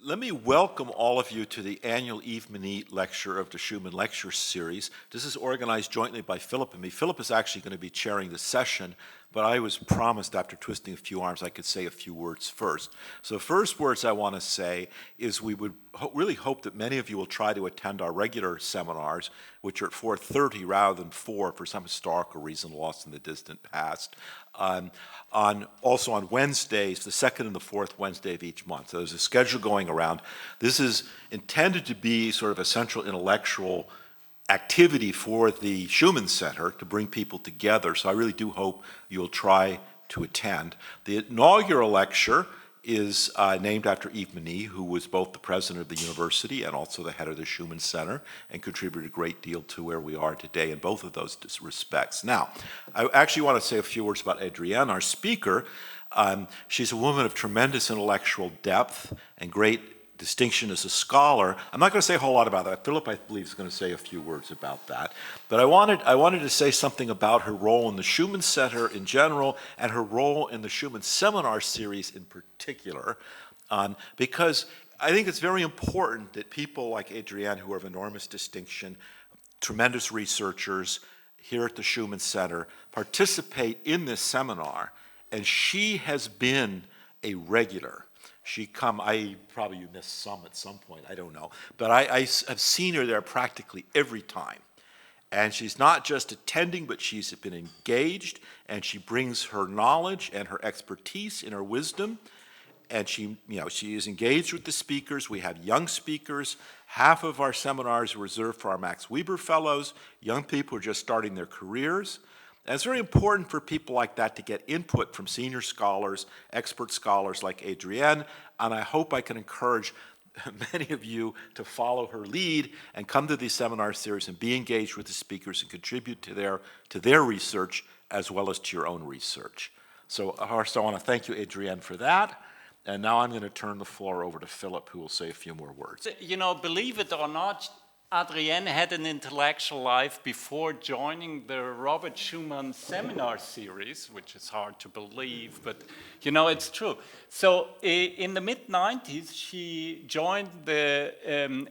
Let me welcome all of you to the annual Yves Mény Lecture of the Schuman Lecture Series. This is organized jointly by Philip and me. Philip is actually going to be chairing the session, but I was promised after twisting a few arms I could say a few words first. So the first words I want to say is we would really hope that many of you will try to attend our regular seminars, which are at 4:30 rather than 4 for some historical reason lost in the distant past. Also on Wednesdays, the second and the fourth Wednesday of each month. So there's a schedule going around. This is intended to be sort of a central intellectual activity for the Schuman Centre to bring people together. So I really do hope you'll try to attend. The inaugural lecture is named after Yves Mény, who was both the president of the university and also the head of the Schuman Centre and contributed a great deal to where we are today in both of those respects. Now, I actually want to say a few words about Adrienne, our speaker. She's a woman of tremendous intellectual depth and great distinction as a scholar. I'm not going to say a whole lot about that. Philip, I believe, is going to say a few words about that. But I wanted to say something about her role in the Schuman Centre in general and her role in the Schuman Seminar Series in particular, because I think it's very important that people like Adrienne, who are of enormous distinction, tremendous researchers here at the Schuman Centre, participate in this seminar. And she has been a regular. Probably you missed some at some point, I don't know. But I have seen her there practically every time. And she's not just attending, but she's been engaged, and she brings her knowledge and her expertise and her wisdom. And she is engaged with the speakers. We have young speakers. Half of our seminars are reserved for our Max Weber Fellows, young people who are just starting their careers. And it's very important for people like that to get input from senior scholars, expert scholars like Adrienne, and I hope I can encourage many of you to follow her lead and come to these seminar series and be engaged with the speakers and contribute to their research as well as to your own research. So first I want to thank you, Adrienne, for that. And now I'm going to turn the floor over to Philip, who will say a few more words. You know, believe it or not, Adrienne had an intellectual life before joining the Robert Schuman Seminar Series, which is hard to believe, but you know, it's true. So in the mid-90s, she joined the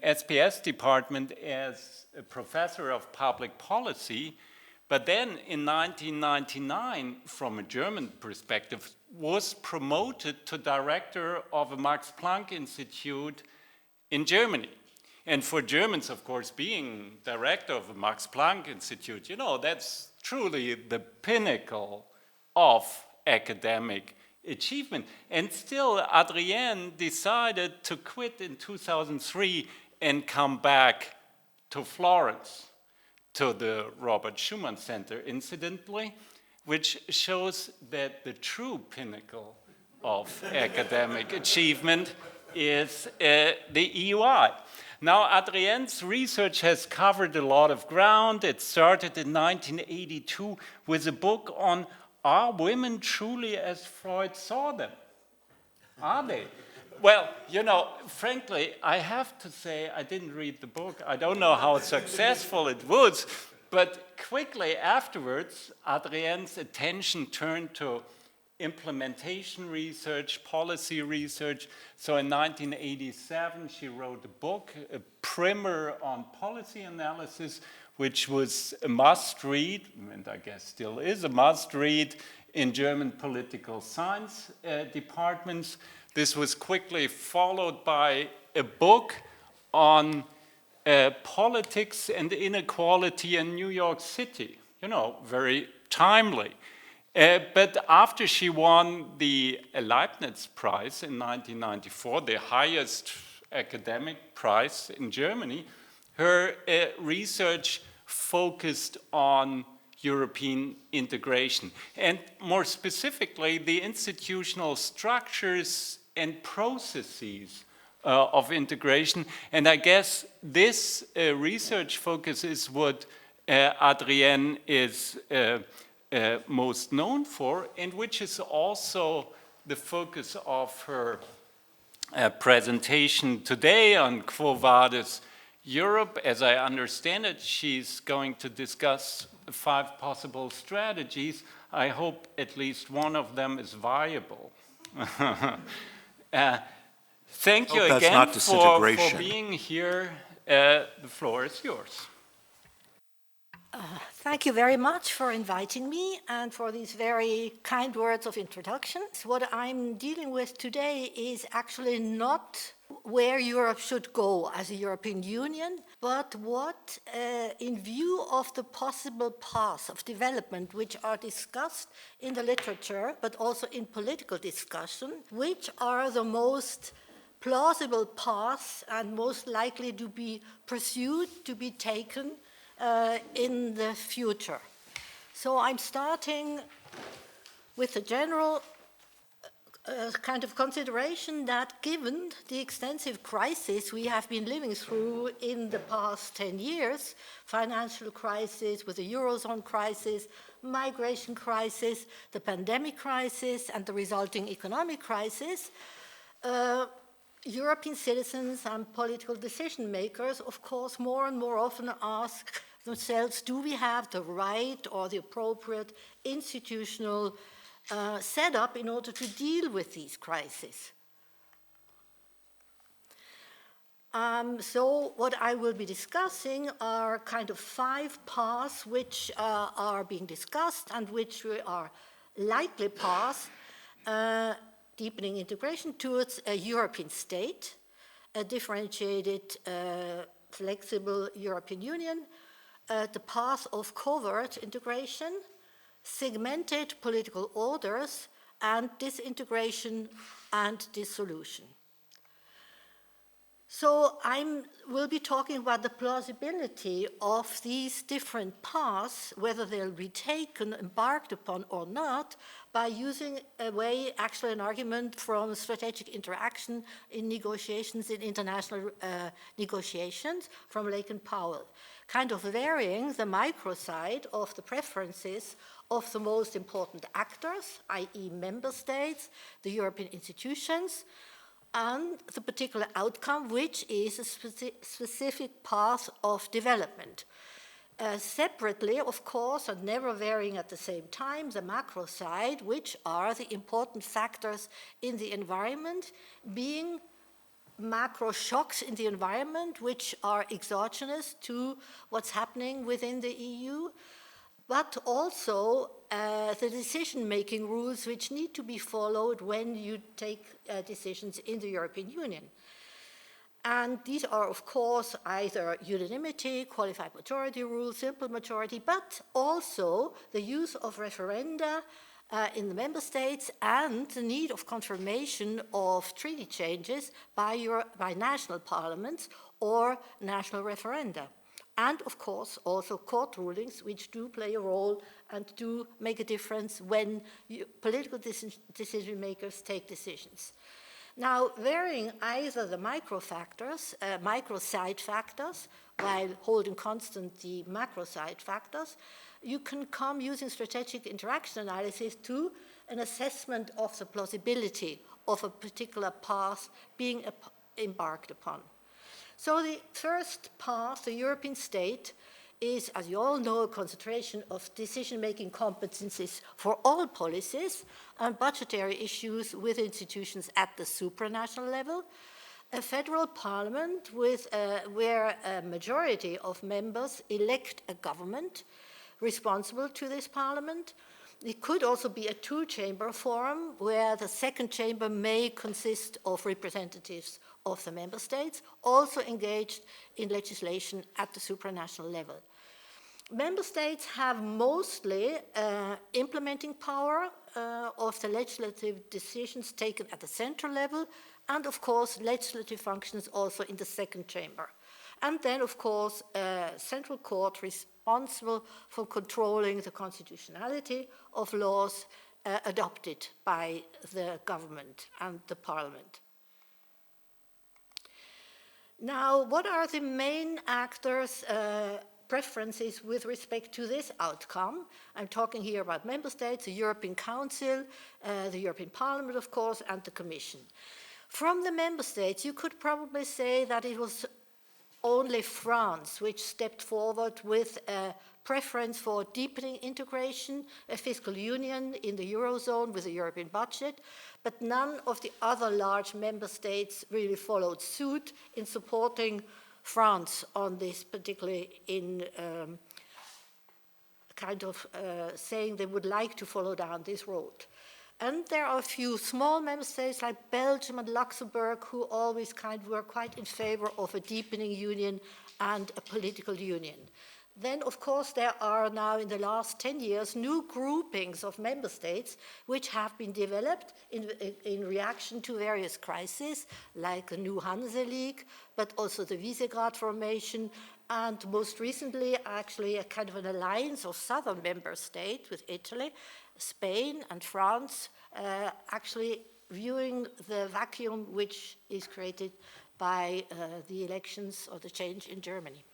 SPS department as a professor of public policy, but then in 1999, from a German perspective, was promoted to director of a Max Planck Institute in Germany. And for Germans, of course, being director of the Max Planck Institute, you know, that's truly the pinnacle of academic achievement. And still, Adrienne decided to quit in 2003 and come back to Florence, to the Robert Schuman Centre, incidentally, which shows that the true pinnacle of academic achievement is the EUI. Now, Adrienne's research has covered a lot of ground. It started in 1982 with a book on, are women truly as Freud saw them? Are they? Well, you know, frankly, I have to say I didn't read the book. I don't know how successful it was, but quickly afterwards, Adrienne's attention turned to implementation research, policy research. So in 1987, she wrote a book, a primer on policy analysis, which was a must-read, and I guess still is a must-read in German political science departments. This was quickly followed by a book on politics and inequality in New York City. You know, very timely. But after she won the Leibniz Prize in 1994, the highest academic prize in Germany, her research focused on European integration, and more specifically, the institutional structures and processes of integration. And I guess this research focus is what Adrienne is most known for, and which is also the focus of her presentation today on Quo Vadis Europe. As I understand it, she's going to discuss 5 possible strategies. I hope at least one of them is viable. Thank you That's again not for disintegration. being here. The floor is yours. Thank you very much for inviting me and for these very kind words of introduction. What I'm dealing with today is actually not where Europe should go as a European Union, but what, in view of the possible paths of development which are discussed in the literature, but also in political discussion, which are the most plausible paths and most likely to be pursued, to be taken in the future. So I'm starting with a general kind of consideration that given the extensive crisis we have been living through in the past 10 years, financial crisis with the Eurozone crisis, migration crisis, the pandemic crisis, and the resulting economic crisis, European citizens and political decision makers, of course, more and more often ask themselves, do we have the right or the appropriate institutional setup in order to deal with these crises? So what I will be discussing are kind of 5 paths which are being discussed and which are likely paths deepening integration towards a European state, a differentiated, flexible European Union, the path of covert integration, segmented political orders, and disintegration and dissolution. So I will be talking about the plausibility of these different paths, whether they'll be taken, embarked upon or not, by using actually an argument from strategic interaction in negotiations, in international negotiations from Lake and Powell, kind of varying the micro side of the preferences of the most important actors, i.e. member states, the European institutions, and the particular outcome, which is a specific path of development. Separately, of course, and never varying at the same time, the macro side, which are the important factors in the environment, being macro shocks in the environment, which are exogenous to what's happening within the EU, but also the decision-making rules which need to be followed when you take decisions in the European Union. And these are, of course, either unanimity, qualified majority rules, simple majority, but also the use of referenda in the member states and the need of confirmation of treaty changes by national parliaments or national referenda. And, of course, also court rulings, which do play a role and do make a difference when political decision makers take decisions. Now, varying either the micro side factors, while holding constant the macro side factors, you can come using strategic interaction analysis to an assessment of the plausibility of a particular path being embarked upon. So the first path, the European state, is, as you all know, a concentration of decision-making competencies for all policies and budgetary issues with institutions at the supranational level, a federal parliament where a majority of members elect a government responsible to this parliament. It could also be a 2-chamber forum where the second chamber may consist of representatives of the member states, also engaged in legislation at the supranational level. Member states have mostly implementing power of the legislative decisions taken at the central level, and of course legislative functions also in the second chamber. And then, of course, a central court responsible for controlling the constitutionality of laws adopted by the government and the parliament. Now, what are the main actors' preferences with respect to this outcome? I'm talking here about member states, the European Council, the European Parliament, of course, and the Commission. From the member states, you could probably say that it was only France which stepped forward with a preference for deepening integration, a fiscal union in the Eurozone with a European budget, but none of the other large member states really followed suit in supporting France on this, particularly in saying they would like to follow down this road. And there are a few small member states like Belgium and Luxembourg who always were quite in favor of a deepening union and a political union. Then, of course, there are now in the last 10 years new groupings of member states which have been developed in reaction to various crises, like the new Hanse League, but also the Visegrad formation, and most recently, actually, a kind of an alliance of southern member states with Italy, Spain, and France, actually viewing the vacuum which is created by the elections or the change in Germany.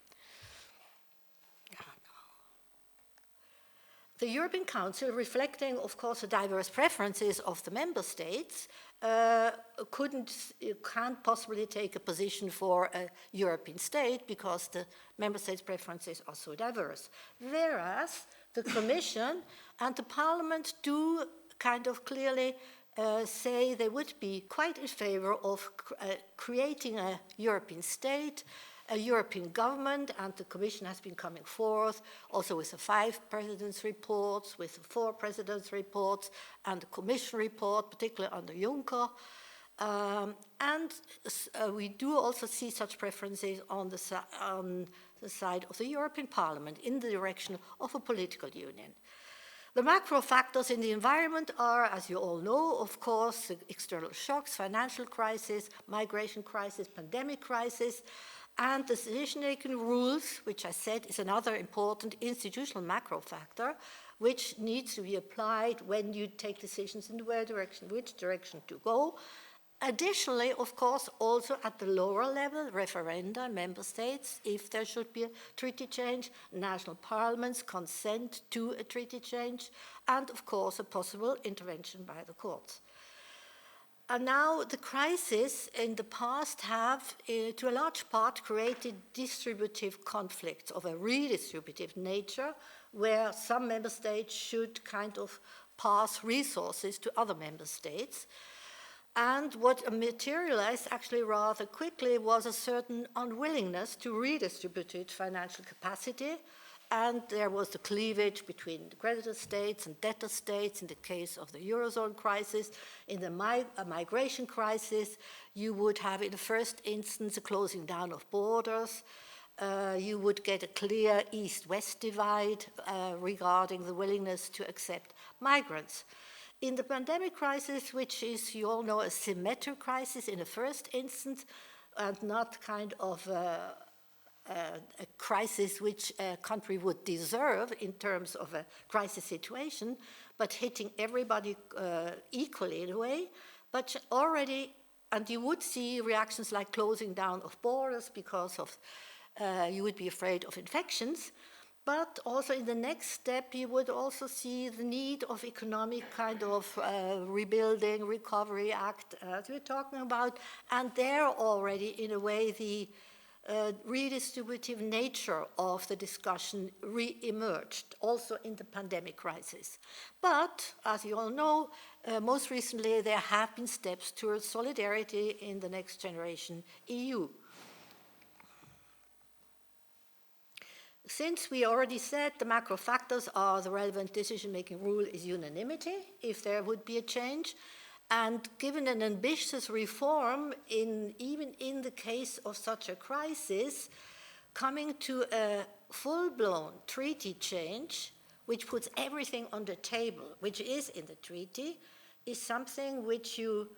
The European Council, reflecting, of course, the diverse preferences of the member states, can't possibly take a position for a European state because the member states' preferences are so diverse. Whereas the Commission and the Parliament do kind of clearly say they would be quite in favor of creating a European state, a European government, and the Commission has been coming forth also with the 5 presidents' reports, with the 4 presidents' reports, and the Commission report, particularly under Juncker. We do also see such preferences on the side of the European Parliament in the direction of a political union. The macro factors in the environment are, as you all know, of course, the external shocks, financial crisis, migration crisis, pandemic crisis, and the decision-making rules, which I said is another important institutional macro factor, which needs to be applied when you take decisions in which direction to go. Additionally, of course, also at the lower level, referenda, member states, if there should be a treaty change, national parliaments consent to a treaty change, and of course, a possible intervention by the courts. And now the crises in the past have, to a large part, created distributive conflicts of a redistributive nature, where some member states should kind of pass resources to other member states. And what materialized actually rather quickly was a certain unwillingness to redistribute financial capacity. And there was the cleavage between the creditor states and debtor states in the case of the Eurozone crisis. In the migration crisis, you would have in the first instance a closing down of borders. You would get a clear East-West divide regarding the willingness to accept migrants. In the pandemic crisis, which is, you all know, a symmetric crisis in the first instance, and not kind of a crisis which a country would deserve in terms of a crisis situation, but hitting everybody equally in a way, but already, and you would see reactions like closing down of borders because of, you would be afraid of infections, but also in the next step, you would also see the need of economic kind of rebuilding, recovery act, as we're talking about, and there already, in a way, the redistributive nature of the discussion re-emerged, also in the pandemic crisis. But, as you all know, most recently there have been steps towards solidarity in the next generation EU. Since we already said the macro factors are the relevant decision-making rule is unanimity, if there would be a change, and given an ambitious reform, even in the case of such a crisis, coming to a full-blown treaty change, which puts everything on the table, which is in the treaty, is something which you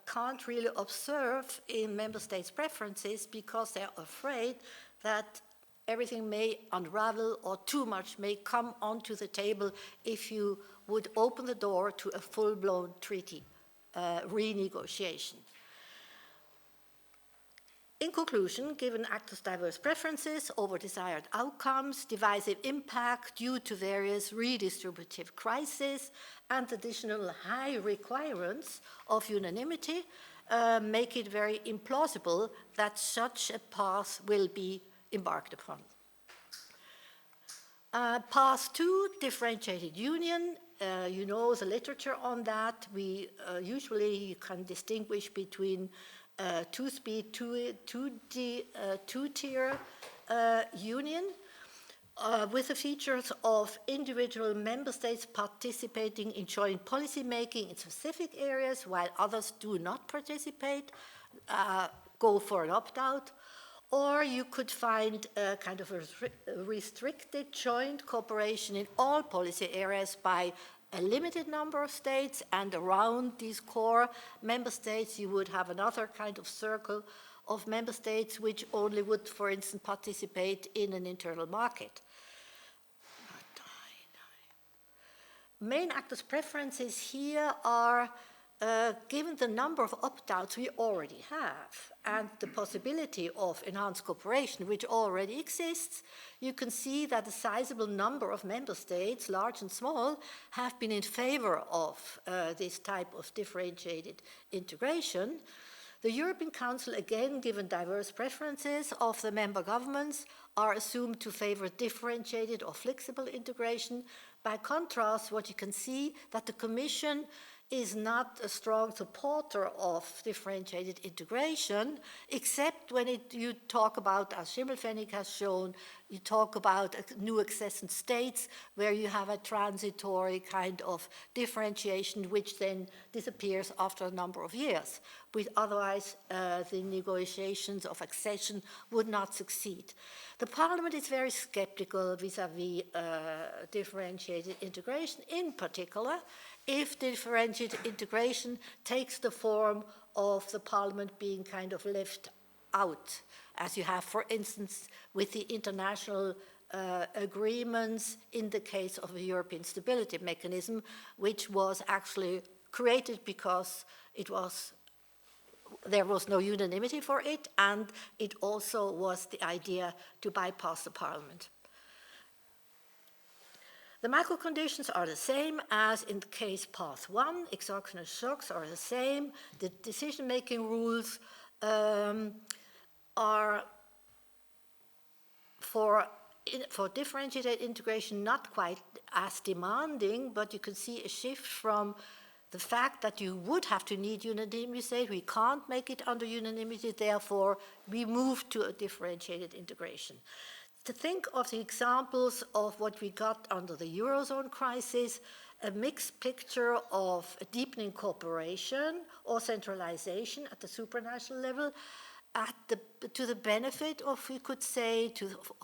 can't really observe in member states' preferences because they're afraid that everything may unravel or too much may come onto the table if you would open the door to a full-blown treaty renegotiation. In conclusion, given actors' diverse preferences over desired outcomes, divisive impact due to various redistributive crises, and additional high requirements of unanimity, make it very implausible that such a path will be embarked upon. Path 2, differentiated union. You know the literature on that. We usually can distinguish between two-speed, two-tier union with the features of individual member states participating in joint policy making in specific areas while others do not participate, go for an opt-out. Or you could find a kind of a restricted joint cooperation in all policy areas by a limited number of states, and around these core member states you would have another kind of circle of member states which only would, for instance, participate in an internal market. Main actors' preferences here are given the number of opt-outs we already have and the possibility of enhanced cooperation which already exists, you can see that a sizable number of member states, large and small, have been in favor of this type of differentiated integration. The European Council, again, given diverse preferences of the member governments, are assumed to favor differentiated or flexible integration. By contrast, what you can see that the Commission is not a strong supporter of differentiated integration, except when you talk about, as Schimmelpfennig has shown, you talk about new accession states where you have a transitory kind of differentiation which then disappears after a number of years. But otherwise, the negotiations of accession would not succeed. The Parliament is very skeptical vis-à-vis differentiated integration, in particular, if differentiated integration takes the form of the Parliament being kind of left out, as you have, for instance, with the international agreements in the case of a European Stability Mechanism, which was actually created because there was no unanimity for it, and it also was the idea to bypass the Parliament. The macro conditions are the same as in the case path 1. Exogenous shocks are the same. The decision-making rules are for differentiated integration not quite as demanding, but you can see a shift from the fact that you would have to need unanimity. We can't make it under unanimity, therefore we move to a differentiated integration. To think of the examples of what we got under the Eurozone crisis, a mixed picture of a deepening cooperation or centralization at the supranational level, to the benefit of, we could say,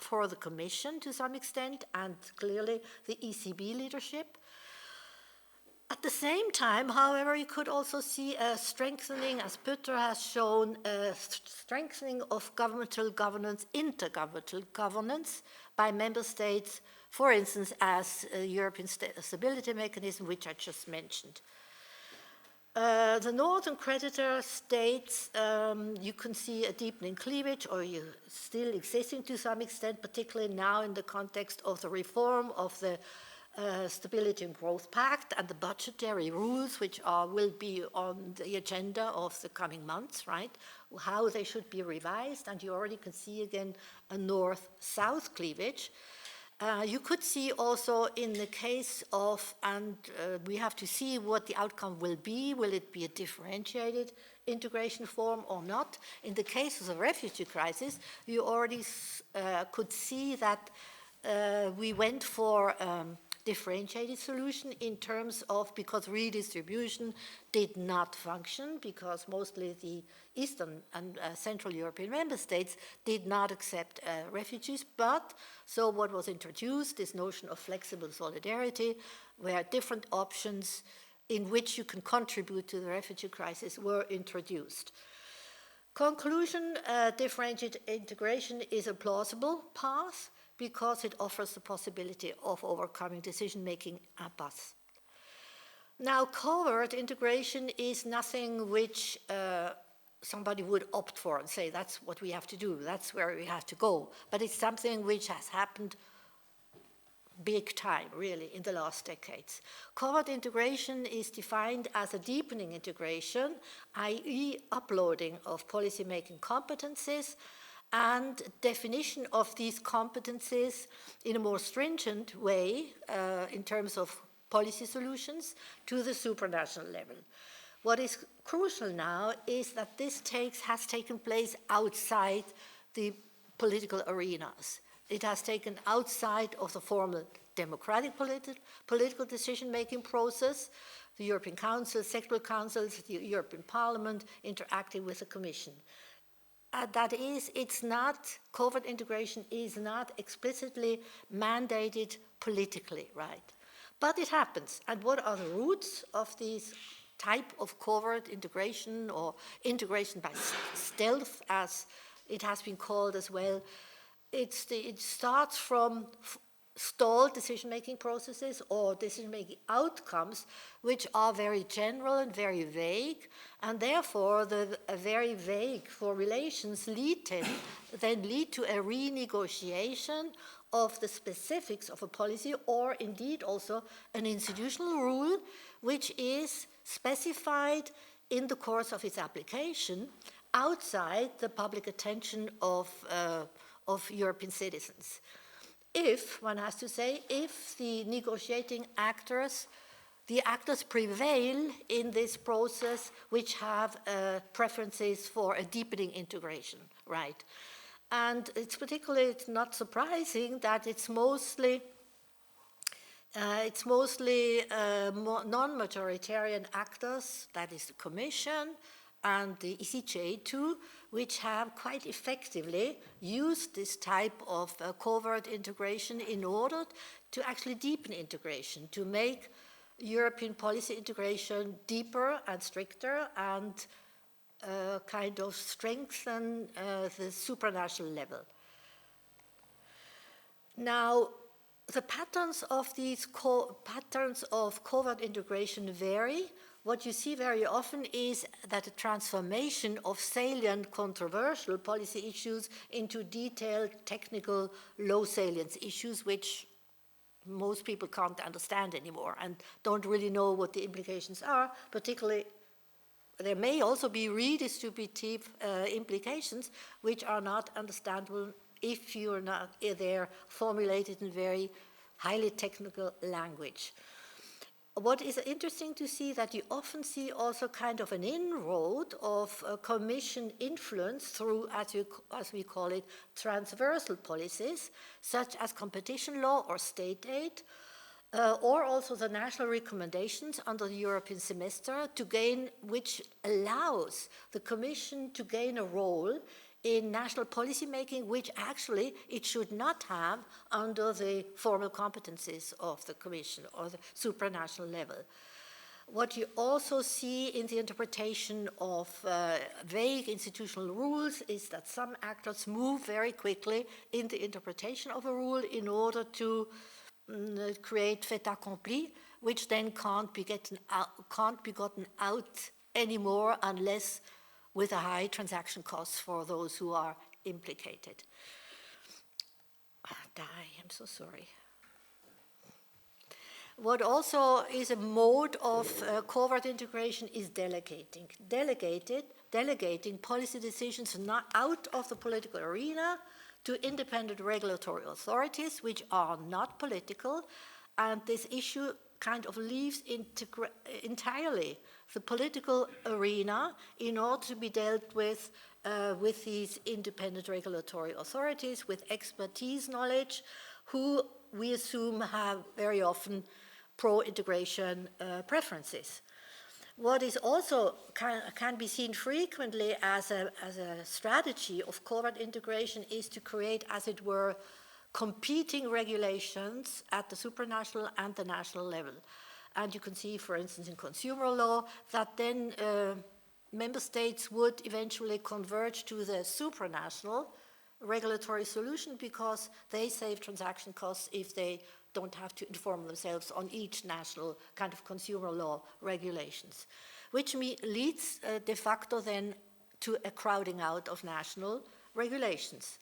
for the Commission to some extent, and clearly the ECB leadership. At the same time, however, you could also see a strengthening, as Peter has shown, a strengthening of governmental governance, intergovernmental governance by member states, for instance, as a European Stability Mechanism, which I just mentioned. The northern creditor states, you can see a deepening cleavage, or still existing to some extent, particularly now in the context of the reform of the Stability and Growth Pact and the budgetary rules, which will be on the agenda of the coming months, right? How they should be revised, and you already can see again a north-south cleavage. You could see also in the case of, and we have to see what the outcome will be. Will it be a differentiated integration form or not? In the case of the refugee crisis, you already could see that we went for differentiated solution in terms of, because redistribution did not function, because mostly the Eastern and Central European member states did not accept refugees, but so what was introduced, this notion of flexible solidarity, where different options in which you can contribute to the refugee crisis were introduced. Conclusion, differentiated integration is a plausible path, because it offers the possibility of overcoming decision-making impasse. Now, covert integration is nothing which somebody would opt for and say, that's what we have to do, that's where we have to go. But it's something which has happened big time, really, in the last decades. Covert integration is defined as a deepening integration, i.e. uploading of policymaking competencies and definition of these competencies in a more stringent way in terms of policy solutions to the supranational level. What is crucial now is that this has taken place outside the political arenas. It has taken outside of the formal democratic political decision-making process, the European Council, sectoral councils, the European Parliament interacting with the Commission. That is, covert integration is not explicitly mandated politically, right? But it happens. And what are the roots of these type of covert integration or integration by stealth, as it has been called as well? It starts from stalled decision-making processes or decision-making outcomes which are very general and very vague, and therefore very vague formulations then lead to a renegotiation of the specifics of a policy, or indeed also an institutional rule which is specified in the course of its application outside the public attention of European citizens. If, one has to say, if the negotiating actors, the actors prevail in this process which have preferences for a deepening integration, right? And it's particularly not surprising that it's mostly non-majoritarian actors, that is the Commission and the ECJ too, which have quite effectively used this type of covert integration in order to actually deepen integration, to make European policy integration deeper and stricter and kind of strengthen the supranational level. Now, the patterns of these patterns of covert integration vary. What you see very often is that a transformation of salient, controversial policy issues into detailed, technical, low salience issues, which most people can't understand anymore and don't really know what the implications are. Particularly, there may also be redistributive implications which are not understandable if you're not they're formulated in very highly technical language. What is interesting to see that you often see also kind of an inroad of Commission influence through, as we call it, transversal policies, such as competition law or state aid, or also the national recommendations under the European semester which allows the Commission to gain a role in national policy making, which actually it should not have under the formal competencies of the Commission or the supranational level. What you also see in the interpretation of vague institutional rules is that some actors move very quickly in the interpretation of a rule in order to create fait accompli, which then can't be gotten out anymore unless with a high transaction cost for those who are implicated. I'm so sorry. What also is a mode of covert integration is delegating. Delegating policy decisions not out of the political arena to independent regulatory authorities, which are not political, and this issue kind of leaves entirely the political arena in order to be dealt with these independent regulatory authorities with expertise knowledge, who we assume have very often pro-integration preferences. What is also can be seen frequently as a strategy of covert integration is to create, as it were, competing regulations at the supranational and the national level. And you can see, for instance, in consumer law, that then member states would eventually converge to the supranational regulatory solution because they save transaction costs if they don't have to inform themselves on each national kind of consumer law regulations, which leads de facto then to a crowding out of national regulations.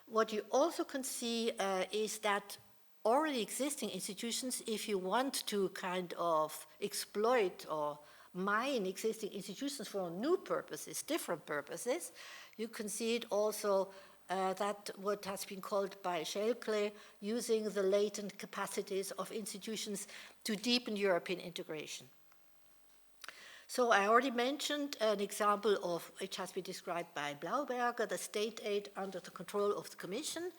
What you also can see is that already existing institutions, if you want to kind of exploit or mine existing institutions for new purposes, different purposes, you can see it also that what has been called by Schelkle using the latent capacities of institutions to deepen European integration. So I already mentioned an example of, which has been described by Blauberger, the state aid under the control of the Commission.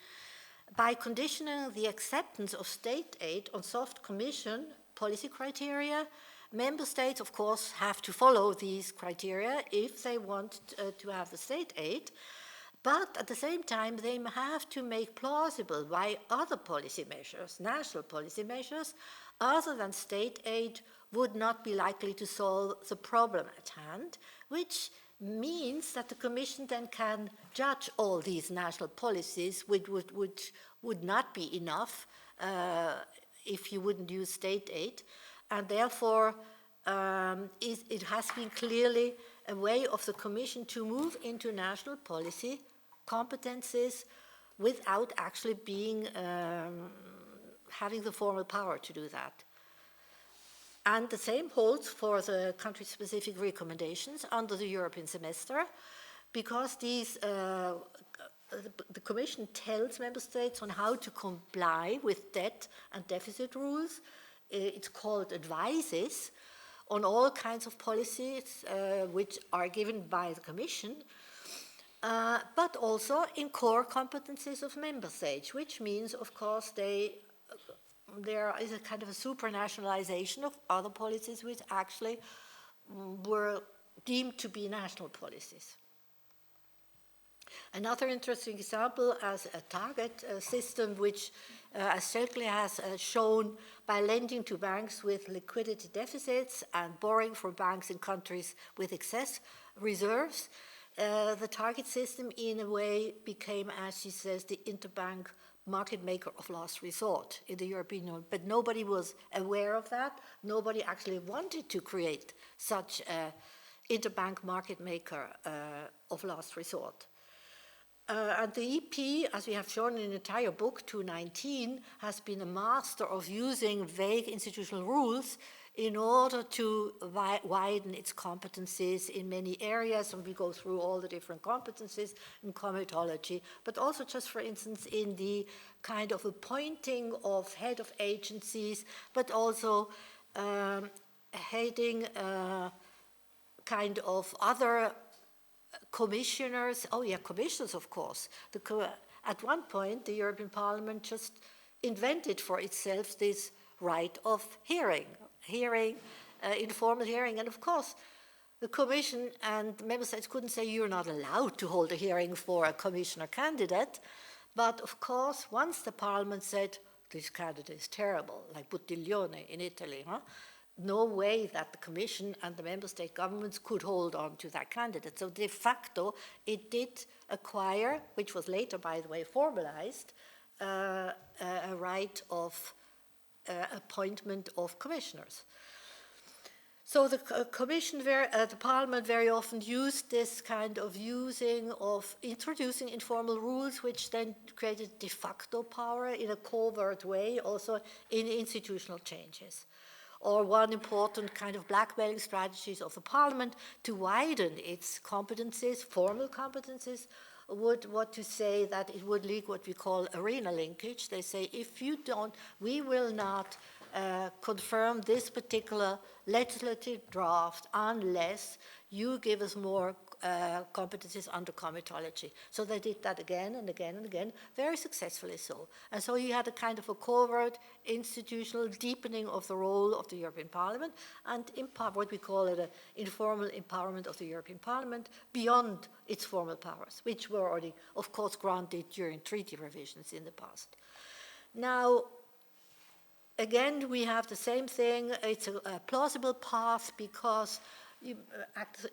By conditioning the acceptance of state aid on soft Commission policy criteria, member states, of course, have to follow these criteria if they want to have the state aid, but at the same time, they have to make plausible why other policy measures, national policy measures, other than state aid, would not be likely to solve the problem at hand, which means that the Commission then can judge all these national policies, which would not be enough if you wouldn't use state aid. And therefore, it has been clearly a way of the Commission to move into national policy competences without actually being having the formal power to do that. And the same holds for the country-specific recommendations under the European semester, because these, the Commission tells member states on how to comply with debt and deficit rules. It's called advices on all kinds of policies which are given by the Commission, but also in core competencies of member states, which means, of course, there is a kind of a supranationalization of other policies which actually were deemed to be national policies. Another interesting example as a target system which, as Schelkle has shown, by lending to banks with liquidity deficits and borrowing from banks in countries with excess reserves, the target system in a way became, as she says, the interbank market maker of last resort in the European Union. But nobody was aware of that. Nobody actually wanted to create such an interbank market maker of last resort. And the EP, as we have shown in an entire book, 219, has been a master of using vague institutional rules in order to widen its competencies in many areas, and we go through all the different competencies in comitology, but also just, for instance, in the kind of appointing of head of agencies, but also heading kind of other commissioners. Oh yeah, commissioners, of course. At one point, the European Parliament just invented for itself this right of hearing, informal hearing, and of course, the Commission and the member states couldn't say you're not allowed to hold a hearing for a commissioner candidate, but of course, once the Parliament said this candidate is terrible, like Buttiglione in Italy, no way that the Commission and the member state governments could hold on to that candidate. So de facto, it did acquire, which was later, by the way, formalized, a right of appointment of commissioners. So the the Parliament very often used this kind of introducing informal rules, which then created de facto power in a covert way, also in institutional changes. Or one important kind of blackmailing strategies of the Parliament to widen its competencies, formal competencies, would want to say that it would leak what we call arena linkage. They say, if you don't, we will not confirm this particular legislative draft unless you give us more competencies under comitology. So they did that again and again and again, very successfully so. And so you had a kind of a covert institutional deepening of the role of the European Parliament and what we call it an informal empowerment of the European Parliament beyond its formal powers, which were already, of course, granted during treaty revisions in the past. Now, again, we have the same thing. It's a plausible path because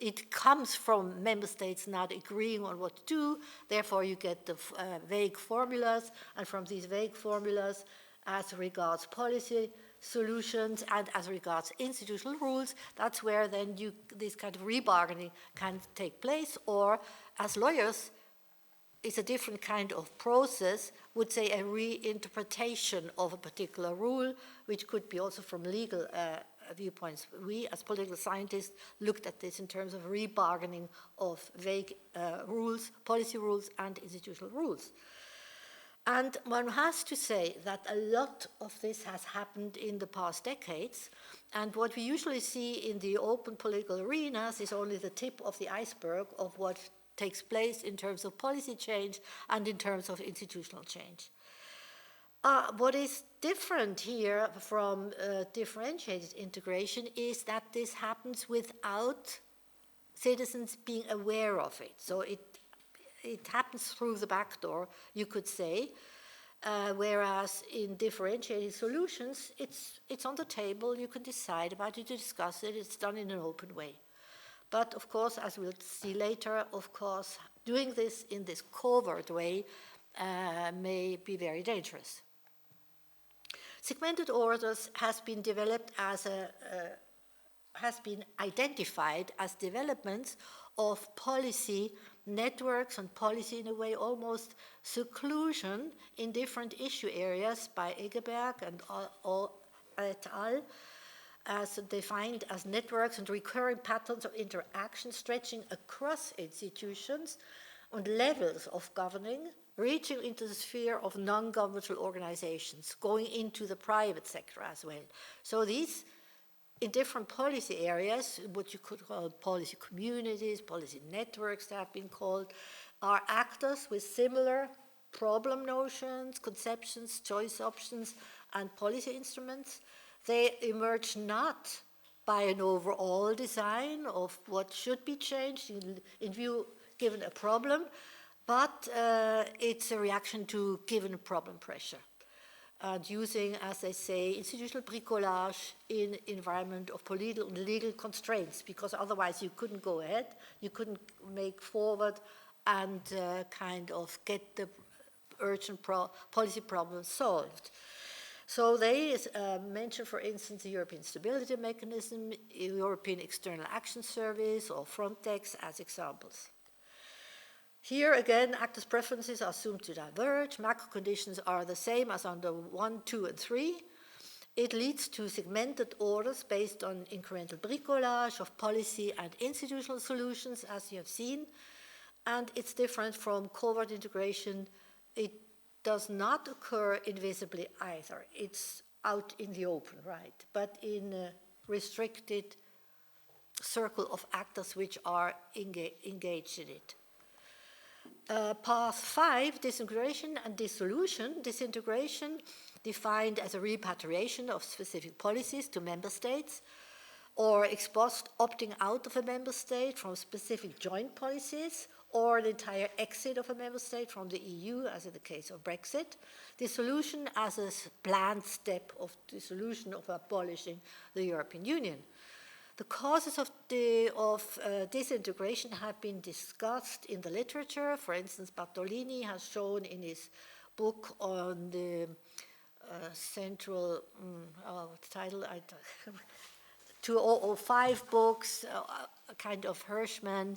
it comes from member states not agreeing on what to do. Therefore, you get the vague formulas, and from these vague formulas, as regards policy solutions and as regards institutional rules, that's where then this kind of rebargaining can take place, or as lawyers, it's a different kind of process, would say a reinterpretation of a particular rule, which could be also from legal viewpoints. We, as political scientists, looked at this in terms of rebargaining of vague rules, policy rules, and institutional rules. And one has to say that a lot of this has happened in the past decades, and what we usually see in the open political arenas is only the tip of the iceberg of what takes place in terms of policy change and in terms of institutional change. What is different here from differentiated integration is that this happens without citizens being aware of it. So it happens through the back door, you could say, whereas in differentiated solutions, it's on the table, you can decide about it, you discuss it, it's done in an open way. But of course, as we'll see later, of course, doing this in this covert way may be very dangerous. Segmented orders has been developed as has been identified as developments of policy networks and policy in a way almost seclusion in different issue areas by Egeberg and et al. As defined as networks and recurring patterns of interaction stretching across institutions and levels of governing, reaching into the sphere of non-governmental organizations, going into the private sector as well. So these, in different policy areas, what you could call policy communities, policy networks that have been called, are actors with similar problem notions, conceptions, choice options, and policy instruments. They emerge not by an overall design of what should be changed in view given a problem, but it's a reaction to given problem pressure. And using, as I say, institutional bricolage in environment of political and legal constraints, because otherwise you couldn't go ahead, you couldn't make forward and kind of get the urgent policy problems solved. So they mention, for instance, the European Stability Mechanism, European External Action Service, or Frontex as examples. Here again, actors' preferences are assumed to diverge. Macro conditions are the same as under 1, 2, and 3. It leads to segmented orders based on incremental bricolage of policy and institutional solutions, as you have seen. And it's different from covert integration. It does not occur invisibly either. It's out in the open, right? But in a restricted circle of actors which are engaged in it. Path 5, disintegration and dissolution. Disintegration defined as a repatriation of specific policies to member states, or ex post opting out of a member state from specific joint policies, or an entire exit of a member state from the EU, as in the case of Brexit. Dissolution as a planned step of dissolution of abolishing the European Union. The causes of disintegration have been discussed in the literature. For instance, Bartolini has shown in his book on the central, title, 2005 books, a kind of Hirschman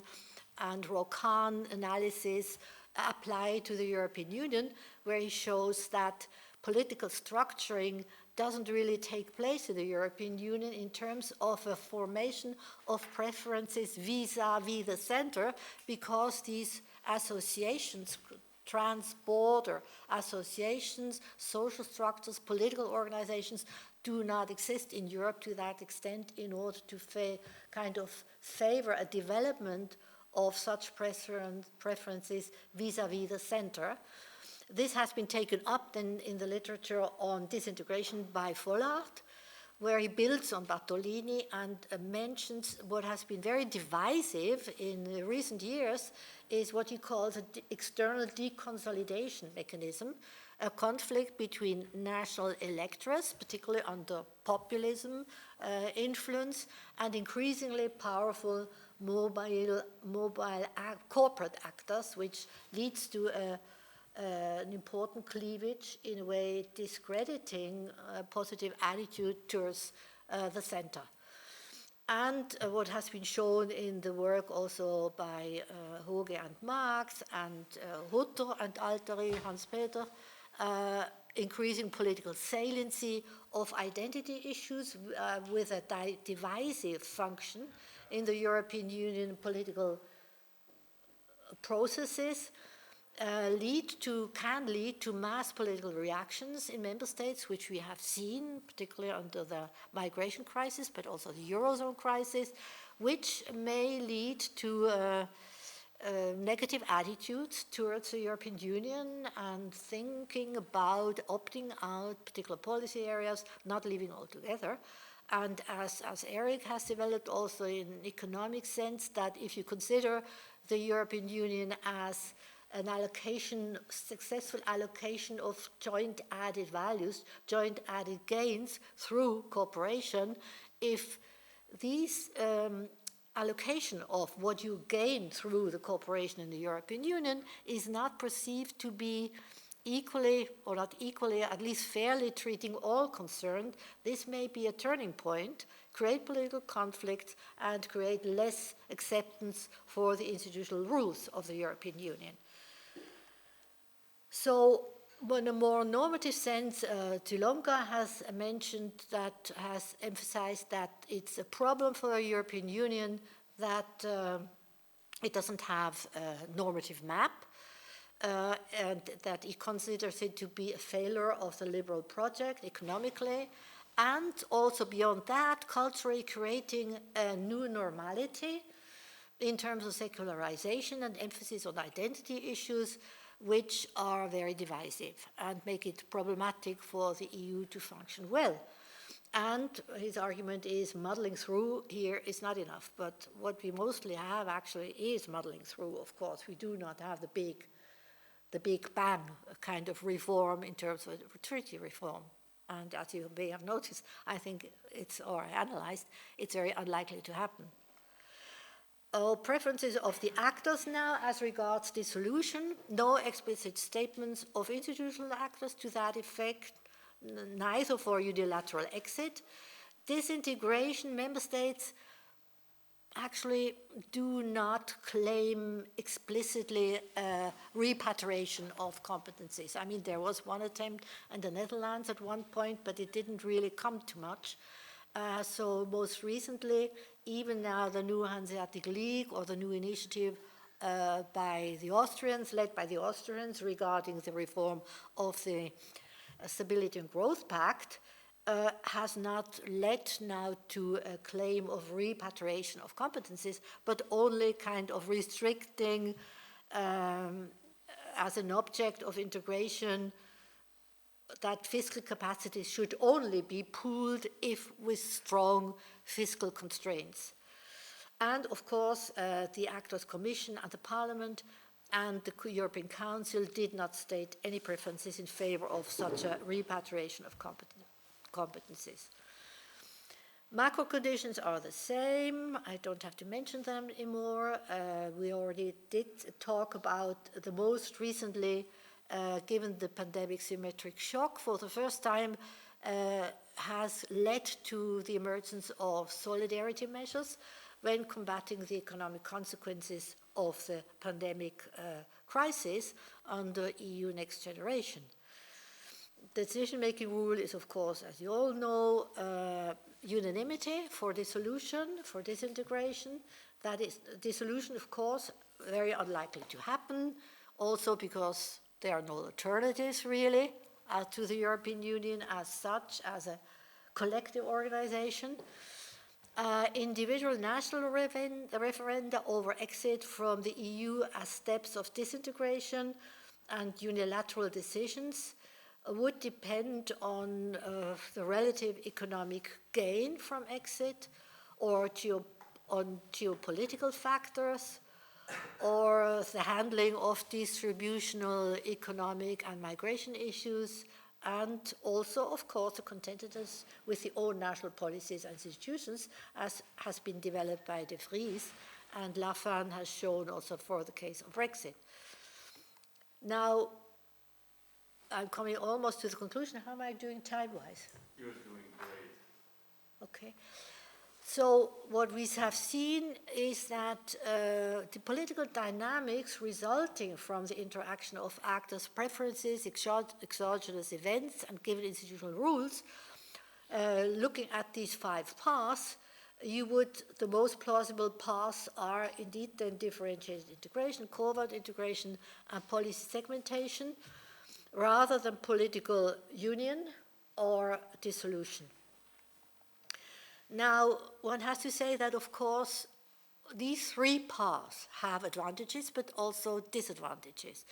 and Rocan analysis applied to the European Union, where he shows that political structuring doesn't really take place in the European Union in terms of a formation of preferences vis-à-vis the center, because these associations, trans-border associations, social structures, political organizations, do not exist in Europe to that extent in order to kind of favor a development of such preferences vis-à-vis the center. This has been taken up then in the literature on disintegration by Vollard, where he builds on Bartolini and mentions what has been very divisive in recent years is what he calls an external deconsolidation mechanism, a conflict between national electorates, particularly under populism influence, and increasingly powerful mobile corporate actors, which leads to a an important cleavage, in a way discrediting a positive attitude towards the center. And what has been shown in the work also by Hoge and Marx and Hutter and Alteri, Hans-Peter, increasing political saliency of identity issues with a divisive function in the European Union political processes, can lead to mass political reactions in member states, which we have seen, particularly under the migration crisis, but also the Eurozone crisis, which may lead to negative attitudes towards the European Union and thinking about opting out particular policy areas, not leaving altogether. And as Eric has developed also in economic sense, that if you consider the European Union as an allocation, successful allocation of joint added values, joint added gains through cooperation, if these allocation of what you gain through the cooperation in the European Union is not perceived to be equally, or not equally, at least fairly treating all concerned, this may be a turning point, create political conflicts, and create less acceptance for the institutional rules of the European Union. So, in a more normative sense, Tulonka has mentioned that, has emphasized that it's a problem for the European Union that it doesn't have a normative map, and that he considers it to be a failure of the liberal project economically, and also beyond that, culturally creating a new normality in terms of secularization and emphasis on identity issues, which are very divisive and make it problematic for the EU to function well. And his argument is muddling through here is not enough, but what we mostly have actually is muddling through, of course. We do not have the big bang kind of reform in terms of treaty reform. And as you may have noticed, I think it's, or analyzed, it's very unlikely to happen. Preferences of the actors now as regards dissolution, no explicit statements of institutional actors to that effect, neither for unilateral exit. Disintegration, member states actually do not claim explicitly repatriation of competencies. I mean, there was one attempt in the Netherlands at one point, but it didn't really come to much. So most recently, even now the new Hanseatic League or the new initiative by the Austrians, led by the Austrians regarding the reform of the Stability and Growth Pact, has not led now to a claim of repatriation of competencies, but only kind of restricting as an object of integration that fiscal capacity should only be pooled if with strong fiscal constraints. And of course, the Actors Commission and the Parliament and the European Council did not state any preferences in favor of such a repatriation of competencies. Macro conditions are the same. I don't have to mention them anymore. We already did talk about the most recently, given the pandemic symmetric shock, for the first time has led to the emergence of solidarity measures when combating the economic consequences of the pandemic crisis under EU Next Generation. The decision-making rule is, of course, as you all know, unanimity for dissolution, for disintegration. That is, dissolution, of course, very unlikely to happen, also because there are no alternatives, really, to the European Union as such, as a collective organization. Individual national referenda over exit from the EU as steps of disintegration and unilateral decisions would depend on the relative economic gain from exit, or on geopolitical factors, or the handling of distributional, economic, and migration issues, and also, of course, the contentedness with the own national policies and institutions, as has been developed by De Vries, and Lafan has shown also for the case of Brexit. Now, I'm coming almost to the conclusion. How am I doing time-wise? You're doing great. Okay. So what we have seen is that the political dynamics resulting from the interaction of actors' preferences, exogenous events, and given institutional rules, looking at these 5 paths, the most plausible paths are indeed then differentiated integration, covert integration, and policy segmentation, rather than political union or dissolution. Now, one has to say that, of course, these 3 paths have advantages, but also disadvantages.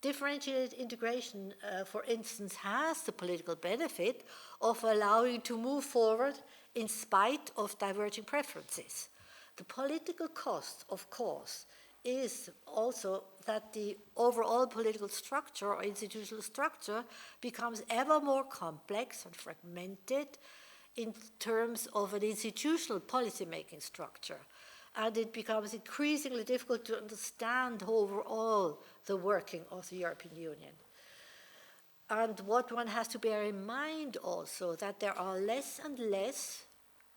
Differentiated integration, for instance, has the political benefit of allowing to move forward in spite of diverging preferences. The political cost, of course, is also that the overall political structure or institutional structure becomes ever more complex and fragmented in terms of an institutional policy-making structure. And it becomes increasingly difficult to understand overall the working of the European Union. And what one has to bear in mind also, that there are less and less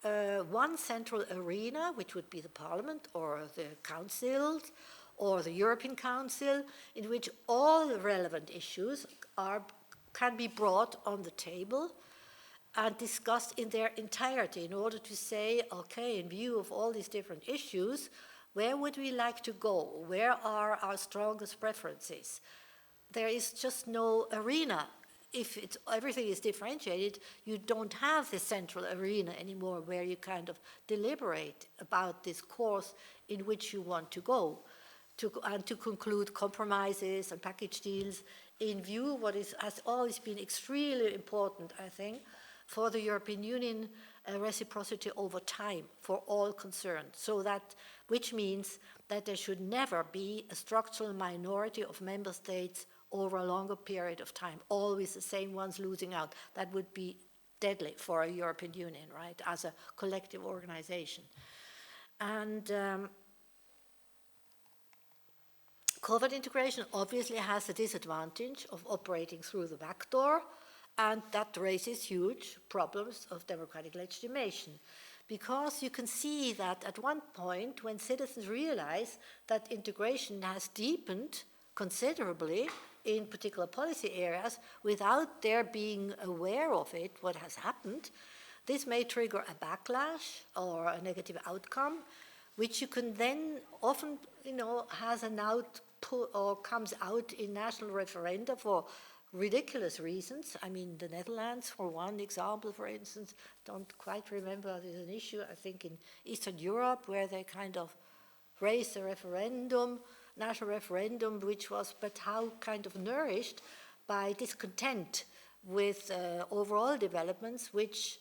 one central arena, which would be the Parliament or the Council or the European Council, in which all relevant issues can be brought on the table and discussed in their entirety in order to say, okay, in view of all these different issues, where would we like to go? Where are our strongest preferences? There is just no arena. If everything is differentiated, you don't have the central arena anymore where you kind of deliberate about this course in which you want to go, and to conclude compromises and package deals in view of what has always been extremely important, I think, for the European Union, reciprocity over time for all concerned, which means that there should never be a structural minority of member states over a longer period of time, always the same ones losing out. That would be deadly for a European Union, right, as a collective organization. And covert integration obviously has the disadvantage of operating through the back door, and that raises huge problems of democratic legitimation. Because you can see that at one point, when citizens realize that integration has deepened considerably in particular policy areas without their being aware of it, what has happened, this may trigger a backlash or a negative outcome, which you can then often, has an output or comes out in national referenda for ridiculous reasons. I mean, the Netherlands, for one example, for instance, don't quite remember there's an issue, I think, in Eastern Europe, where they kind of raised a referendum, national referendum, which was but how kind of nourished by discontent with overall developments which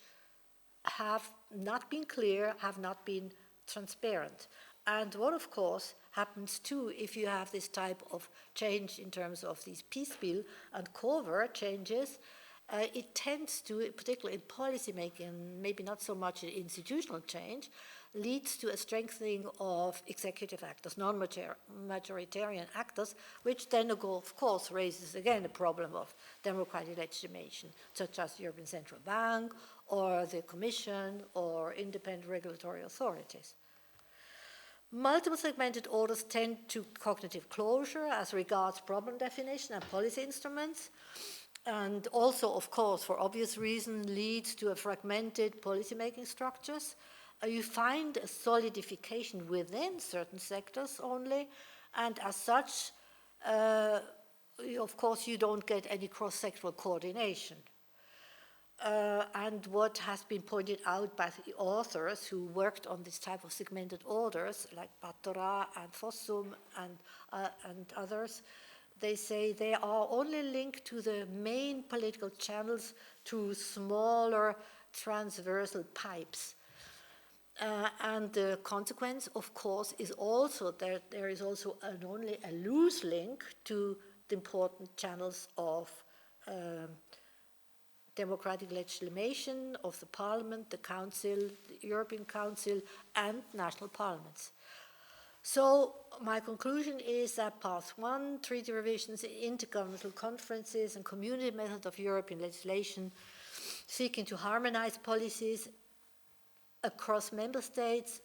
have not been clear, have not been transparent. And what, of course, happens too if you have this type of change in terms of these piecemeal and covert changes, it tends to, particularly in policy making, maybe not so much in institutional change, leads to a strengthening of executive actors, non-majoritarian actors, which then, of course, raises again a problem of democratic legitimation, such as the European Central Bank or the Commission or independent regulatory authorities. Multiple segmented orders tend to cognitive closure as regards problem definition and policy instruments, and also, of course, for obvious reasons, leads to a fragmented policymaking structures. You find a solidification within certain sectors only, and as such, of course, you don't get any cross-sectoral coordination. And what has been pointed out by the authors who worked on this type of segmented orders, like Battora and Fossum and others, they say they are only linked to the main political channels through smaller transversal pipes. And the consequence, of course, is also that there is also only a loose link to the important channels of democratic legitimation of the Parliament, the Council, the European Council, and national parliaments. So my conclusion is that path one, treaty revisions, intergovernmental conferences, and community method of European legislation seeking to harmonize policies across member states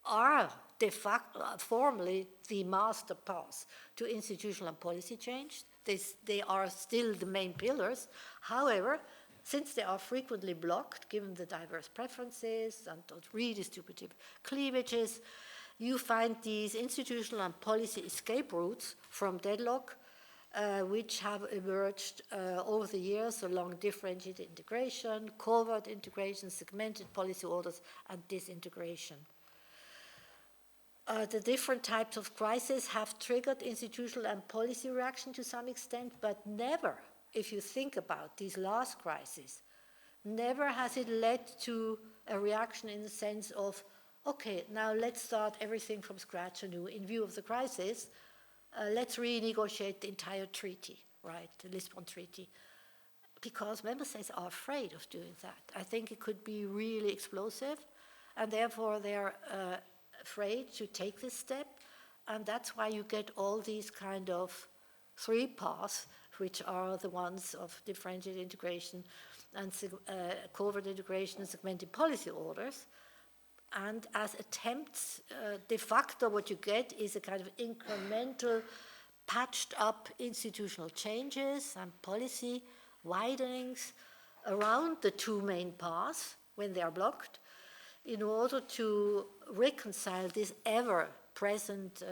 are de facto, formally, the master path to institutional and policy change. They are still the main pillars. However, since they are frequently blocked, given the diverse preferences and redistributive cleavages, you find these institutional and policy escape routes from deadlock, which have emerged over the years along differentiated integration, covert integration, segmented policy orders, and disintegration. The different types of crises have triggered institutional and policy reaction to some extent, but never, if you think about these last crises, never has it led to a reaction in the sense of, okay, now let's start everything from scratch anew. In view of the crisis, let's renegotiate the entire treaty, right, the Lisbon Treaty, because member states are afraid of doing that. I think it could be really explosive, and therefore they're afraid to take this step, and that's why you get all these kind of three paths, which are the ones of differentiated integration and covert integration and segmented policy orders. And as attempts, de facto what you get is a kind of incremental, patched up institutional changes and policy widenings around the two main paths when they are blocked, in order to reconcile this ever-present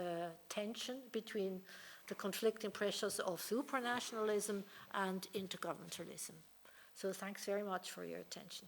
tension between the conflicting pressures of supranationalism and intergovernmentalism. So thanks very much for your attention.